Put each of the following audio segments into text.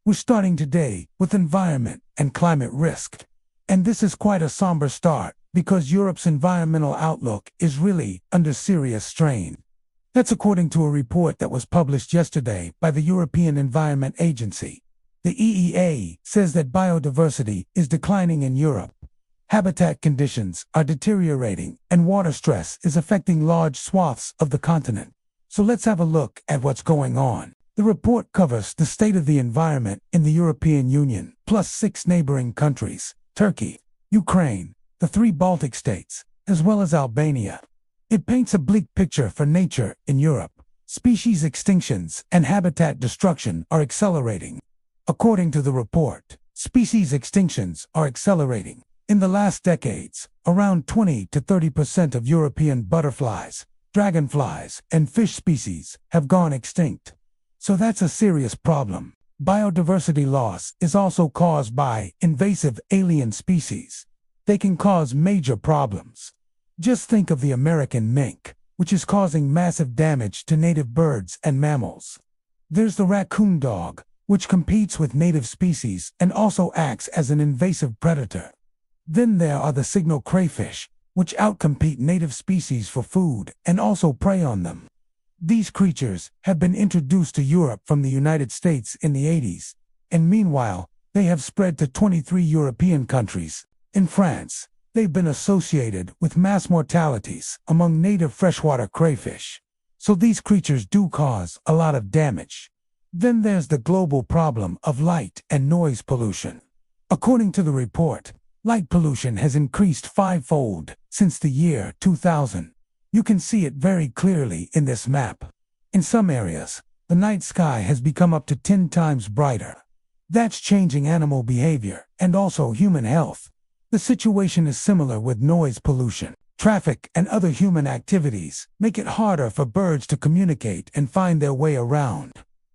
We're starting today with environment and climate risk. And this is quite a somber start because Europe's environmental outlook is really under serious strain. That's according to a report that was published yesterday by the European Environment Agency. The EEA says that biodiversity is declining in Europe. Habitat conditions are deteriorating and water stress is affecting large swaths of the continent. So let's have a look at what's going on. The report covers the state of the environment in the European Union, plus 6 neighboring countries, Turkey, Ukraine, the 3 Baltic states, as well as Albania. It paints a bleak picture for nature in Europe. Species extinctions and habitat destruction are accelerating. According to the report, species extinctions are accelerating. In the last decades, around 20 to 30% of European butterflies, dragonflies, and fish species have gone extinct. So that's a serious problem. Biodiversity loss is also caused by invasive alien species. They can cause major problems. Just think of the American mink, which is causing massive damage to native birds and mammals. There's the raccoon dog, which competes with native species and also acts as an invasive predator. Then there are the signal crayfish, which outcompete native species for food and also prey on them. These creatures have been introduced to Europe from the United States in the 80s, and meanwhile, they have spread to 23 European countries. In France, they've been associated with mass mortalities among native freshwater crayfish. So these creatures do cause a lot of damage. Then there's the global problem of light and noise pollution. According to the report, light pollution has increased 5-fold since the year 2000. You can see it very clearly in this map. In some areas, the night sky has become up to 10 times brighter. That's changing animal behavior and also human health. The situation is similar with noise pollution. Traffic and other human activities make it harder for birds to communicate and find their way around.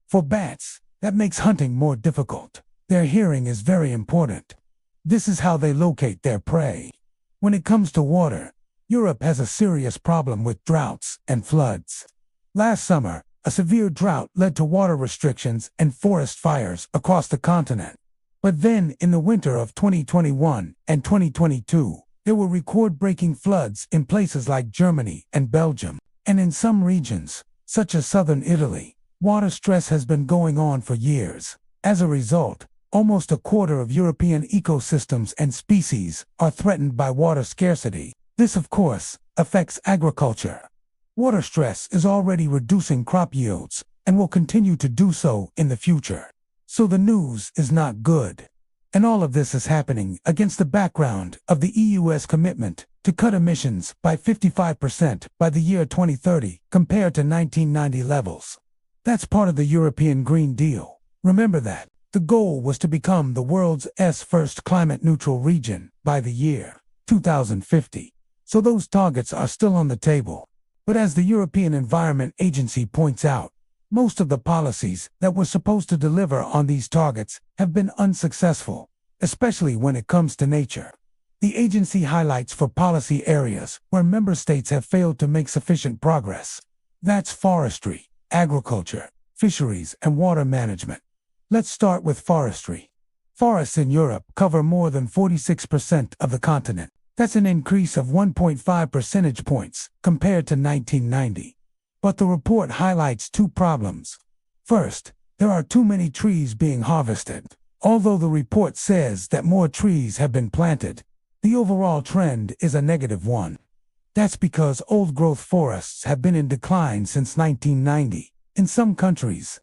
For bats, that makes hunting more difficult. Their hearing is very important. This is how they locate their prey. When it comes to water, Europe has a serious problem with droughts and floods. Last summer, a severe drought led to water restrictions and forest fires across the continent. But then, in the winter of 2021 and 2022, there were record-breaking floods in places like Germany and Belgium. And in some regions, such as southern Italy, water stress has been going on for years. As a result, almost a quarter of European ecosystems and species are threatened by water scarcity. This, of course, affects agriculture. Water stress is already reducing crop yields and will continue to do so in the future. So the news is not good. And all of this is happening against the background of the EU's commitment to cut emissions by 55% by the year 2030 compared to 1990 levels. That's part of the European Green Deal. Remember that. The goal was to become the world's first climate-neutral region by the year 2050. So those targets are still on the table. But as the European Environment Agency points out, most of the policies that were supposed to deliver on these targets have been unsuccessful, especially when it comes to nature. The agency highlights 4 policy areas where member states have failed to make sufficient progress. That's forestry, agriculture, fisheries, and water management. Let's start with forestry. Forests in Europe cover more than 46% of the continent. That's an increase of 1.5 percentage points compared to 1990. But the report highlights 2 problems. First, there are too many trees being harvested. Although the report says that more trees have been planted, the overall trend is a negative one. That's because old-growth forests have been in decline since 1990. In some countries,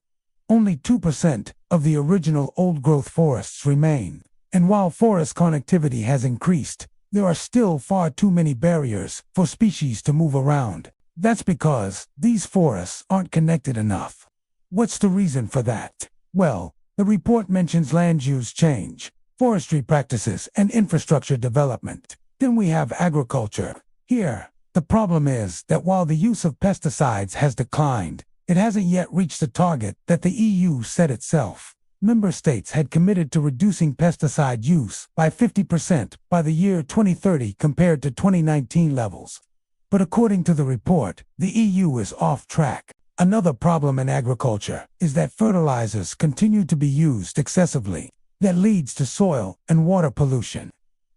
only 2% of the original old-growth forests remain. And while forest connectivity has increased, there are still far too many barriers for species to move around. That's because these forests aren't connected enough. What's the reason for that? Well, the report mentions land use change, forestry practices, and infrastructure development. Then we have agriculture. Here, the problem is that while the use of pesticides has declined, it hasn't yet reached the target that the EU set itself. Member states had committed to reducing pesticide use by 50% by the year 2030 compared to 2019 levels. But according to the report, the EU is off track. Another problem in agriculture is that fertilizers continue to be used excessively. That leads to soil and water pollution.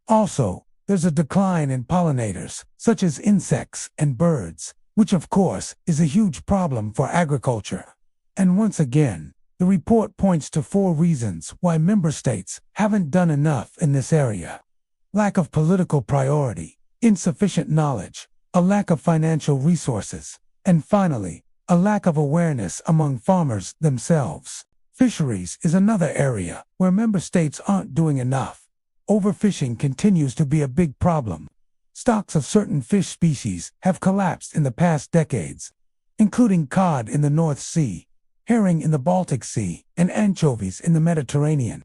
Also, there's a decline in pollinators, such as insects and birds, which of course is a huge problem for agriculture. And once again, the report points to 4 reasons why member states haven't done enough in this area. Lack of political priority, insufficient knowledge, a lack of financial resources, and finally, a lack of awareness among farmers themselves. Fisheries is another area where member states aren't doing enough. Overfishing continues to be a big problem. Stocks of certain fish species have collapsed in the past decades, including cod in the North Sea, herring in the Baltic Sea, and anchovies in the Mediterranean.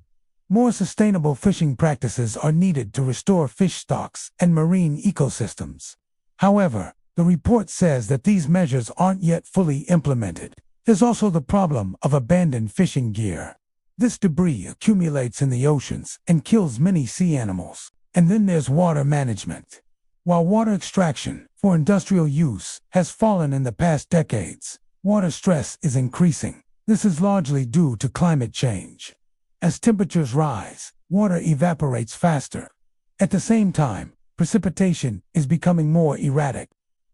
More sustainable fishing practices are needed to restore fish stocks and marine ecosystems. However, the report says that these measures aren't yet fully implemented. There's also the problem of abandoned fishing gear. This debris accumulates in the oceans and kills many sea animals. And then there's water management. While water extraction for industrial use has fallen in the past decades, water stress is increasing. This is largely due to climate change. As temperatures rise, water evaporates faster. At the same time, precipitation is becoming more erratic.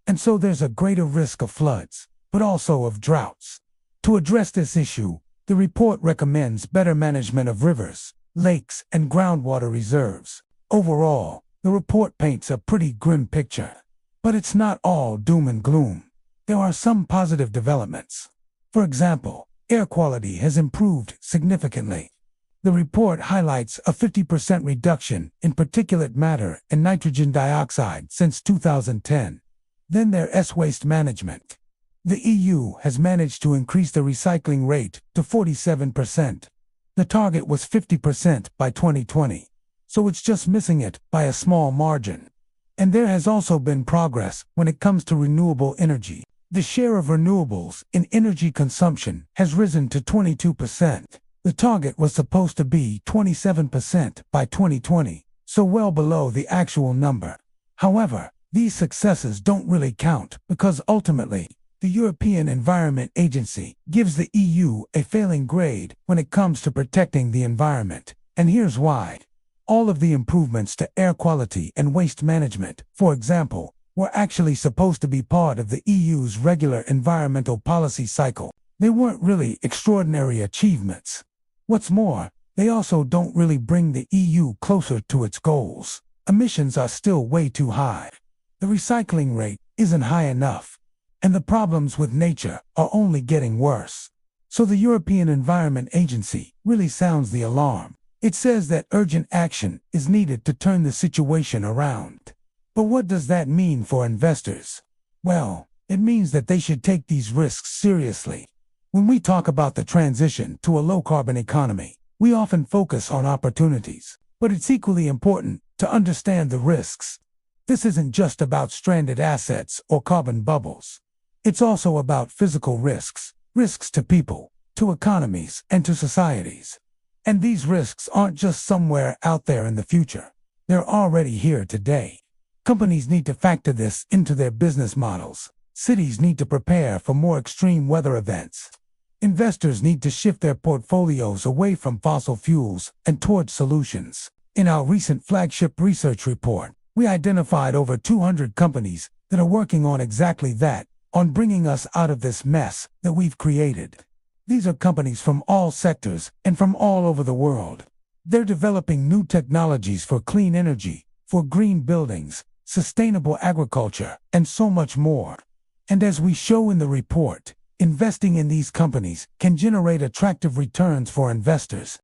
And so there's a greater risk of floods, but also of droughts. To address this issue, the report recommends better management of rivers, lakes, and groundwater reserves. Overall, the report paints a pretty grim picture. But it's not all doom and gloom. There are some positive developments. For example, air quality has improved significantly. The report highlights a 50% reduction in particulate matter and nitrogen dioxide since 2010. Then there's waste management. The EU has managed to increase the recycling rate to 47%. The target was 50% by 2020, so it's just missing it by a small margin. And there has also been progress when it comes to renewable energy. The share of renewables in energy consumption has risen to 22%. The target was supposed to be 27% by 2020, so well below the actual number. However, these successes don't really count because ultimately, the European Environment Agency gives the EU a failing grade when it comes to protecting the environment. And here's why. All of the improvements to air quality and waste management, for example, were actually supposed to be part of the EU's regular environmental policy cycle. They weren't really extraordinary achievements. What's more, they also don't really bring the EU closer to its goals. Emissions are still way too high. The recycling rate isn't high enough. And the problems with nature are only getting worse. So the European Environment Agency really sounds the alarm. It says that urgent action is needed to turn the situation around. But what does that mean for investors? Well, it means that they should take these risks seriously. When we talk about the transition to a low-carbon economy, we often focus on opportunities. But it's equally important to understand the risks. This isn't just about stranded assets or carbon bubbles. It's also about physical risks, risks to people, to economies, and to societies. And these risks aren't just somewhere out there in the future. They're already here today. Companies need to factor this into their business models. Cities need to prepare for more extreme weather events. Investors need to shift their portfolios away from fossil fuels and towards solutions. In our recent flagship research report, we identified over 200 companies that are working on exactly that, on bringing us out of this mess that we've created. These are companies from all sectors and from all over the world. They're developing new technologies for clean energy, for green buildings, sustainable agriculture, and so much more. And as we show in the report, investing in these companies can generate attractive returns for investors.